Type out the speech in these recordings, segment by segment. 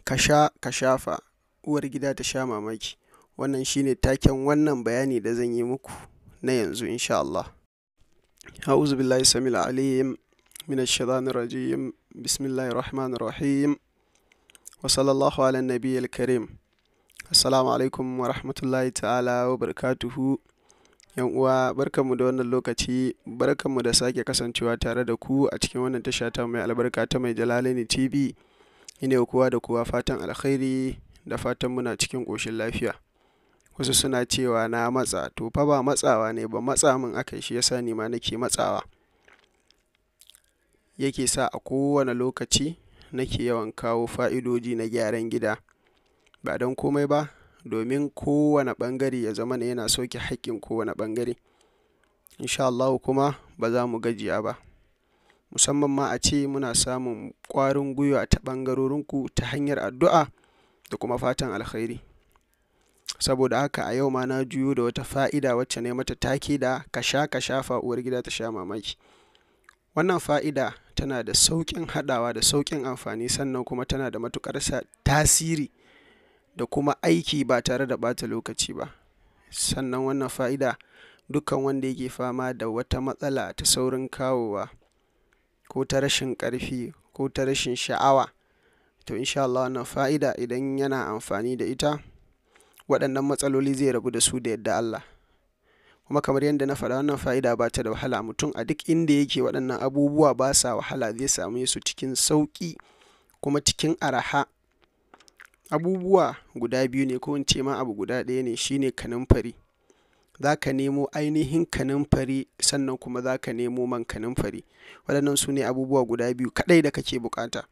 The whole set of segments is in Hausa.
Kasha, ka shafa, uwar gida ta sha mamaki. Wannan shine taken wannan bayani da zan yi muku na yanzu insha Allah. A'udhu billahi samil alim minash shaitanir rajim. Bismillahir rahmanir rahim. Wa sallallahu ala nabiyyil karim. Assalamu alaikum wa rahmatullahi ta'ala wa barakatuhu. Yan uwa, barkanmu da wannan lokaci, barkanmu da sake kasancewa tare da ku a cikin wannan tasha ta mai albarka ta Mai Jalalaini TV. Ina kowa da kowa fatan alkhairi da fatan muna cikin ƙoshin lafiya. Wasu suna cewa na matsa, to fa ba matsawa ne ba, matsa min aka yi, shi yasa ni ma nake matsawa. Yake sa a kowane lokaci nake yawan kawo fa'idoji na gyaran gida. Ba don komai ba, domin kowane ɓangare ya zama yana sauke haƙƙin kowane ɓangare. Insha Allahu kuma ba za mu gajiya ba. Musamman ma a ce muna samun ƙwarin gwiwa ta ɓangarorinku ta hanyar addu'a da kuma fatan alkhairi. Saboda haka a yau ma na juyo da wata fa'ida wacce ne mata take da kasha ka shafa uwar gida ta sha mamaki. Wannan fa'ida tana da sauƙin haɗawa da sauƙin amfani, sannan kuma tana da matuƙar tasiri da kuma aiki ba tare da ɓata lokaci ba. Sannan wannan fa'ida dukkan wanda yake fama da wata matsala ta saurin kawowa, ko ta rashin ƙarfi, ko ta rashin sha'awa, to insha Allah wannan fa'ida idan yana amfani da ita, waɗannan matsaloli zai rabu da su da yadda Allah. Kuma kamar yadda na faɗa, wannan fa'ida ba ta da wahala. Mutum a duk inda yake waɗannan abubuwa ba sa wahala, zai same su cikin sauƙi kuma cikin araha. Abubuwa guda biyu ne, ko in ce ma abu guda ɗaya ne, shine kanumfari. Za ka nemo ainihin kanumfari, sannan kuma za ka nemo man kanumfari. Waɗannan su ne abubuwa guda biyu kaɗai da kake buƙata.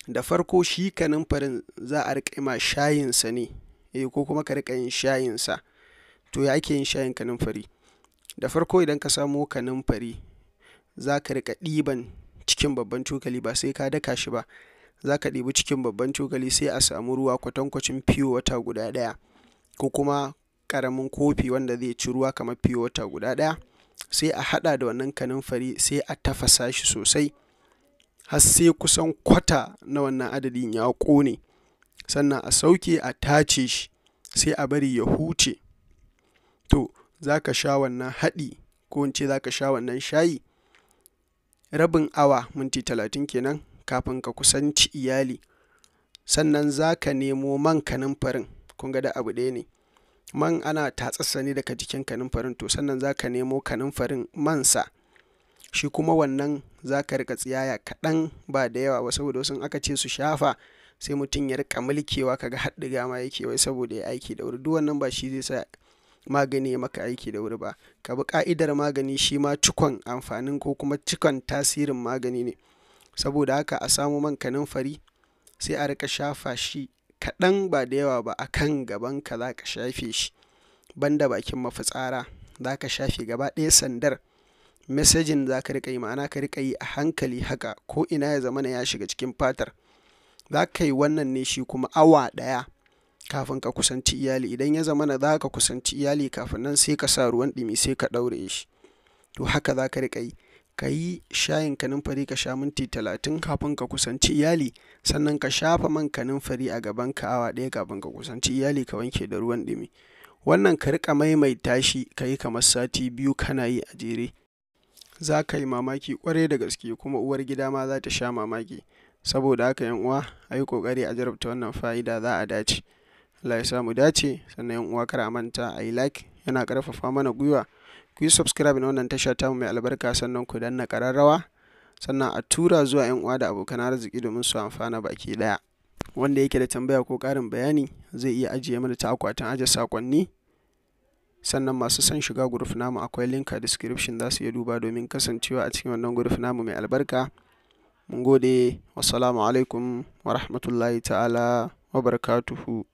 Da farko shi kanumfarin za a riƙa ma shayinsa ne, ko kuma ka riƙa yin shayinsa. To ya ake yin shayin kanumfari? Da farko idan ka samo kanumfari, za ka riƙa ɗiban cikin babban cokali, ba sai ka daka shi ba. Za ka ɗibi cikin babban cokali, sai a samu ruwa kwatankwacin fiyo wata guda ɗaya, ko kuma ƙaramin kofi wanda zai ci ruwa kamar fiyo wata guda ɗaya. Sai a haɗa da wannan kanumfari, sai a tafasa shi sosai har sai kusan kwata na wannan adadin ya ƙone. Sannan a sauke, a tace shi, sai a bari ya huce. To za ka sha wannan haɗi, ko in ce za ka sha wannan shayi rabin awa, minti 30 kenan, kafin ka kusanci iyali. Sannan za ka nemo man kanumfarin, kun ga da abu ɗaya ne. Man ana tatsassa ne daga jikin kanumfarin, to sannan za ka nemo kanumfarin mansa. Shi kuma wannan za ka riƙa tsiyaya kaɗan, ba da yawa ba, saboda wasu aka ce su shafa sai mutum ya riƙa mulkewa, kaga haɗiga ma yake, wai saboda ya aiki da wuri. Duk wannan ba shi zai sa magani ya maka aiki da wuri ba. Ka bi ƙa'idar magani, shi ma cikon amfanin ko kuma cikon tasirin magani ne. Saboda haka a samo man kanumfari, sai a riƙa shafa shi kaɗan, ba da yawa ba, a kan gabanka za ka shafe shi, banda bakin mafitsara. Za ka shafe gaba ɗaya sandar. Messaging za ka riƙa yi, ma'ana ka riƙa yi a hankali haka, ko ina ya zamana ya shiga cikin fatar. Za ka yi wannan ne shi kuma awa ɗaya kafin ka kusanci iyali. Idan ya zamana za ka kusanci iyali, kafin nan sai ka sa ruwan ɗumi, sai ka ɗaure shi. To haka za ka riƙa yi. Ka yi shayin kanumfari, ka sha minti 30 kafin ka kusanci iyali. Sannan ka shafa man kanumfari a gabanka awa ɗaya kafin ka kusanci iyali, ka wanke da ruwan ɗumi. Wannan ka riƙa maimaita shi, ka yi kamar sati 2 kana yi a jere. Za ka yi mamaki ƙwarai da gaske, kuma uwar gida ma za ta sha mamaki. Saboda haka yan uwa, a yi ƙoƙari a jarabta wannan fa'ida, za a dace. Allah ya sa mu dace. Sannan yan uwa, kar a manta a yi like, yana ƙarfafa mana gwiwa. Ku yi subscribe na wannan tasha ta mai albarka, sannan ku danna ƙararrawa, sannan a tura zuwa yan uwa da abokan arziki domin su amfana baki ɗaya. Wanda yake da tambaya ko ƙarin bayani, zai iya ajiye mana ta akwatin aje saƙonni. Sannan masu son shiga group namu, akwai link a description, za su iya duba domin kasancewa a cikin wannan group namu mai albarka. Mun gode. Wassalamu alaikum wa rahmatullahi ta'ala wa barakatuhu.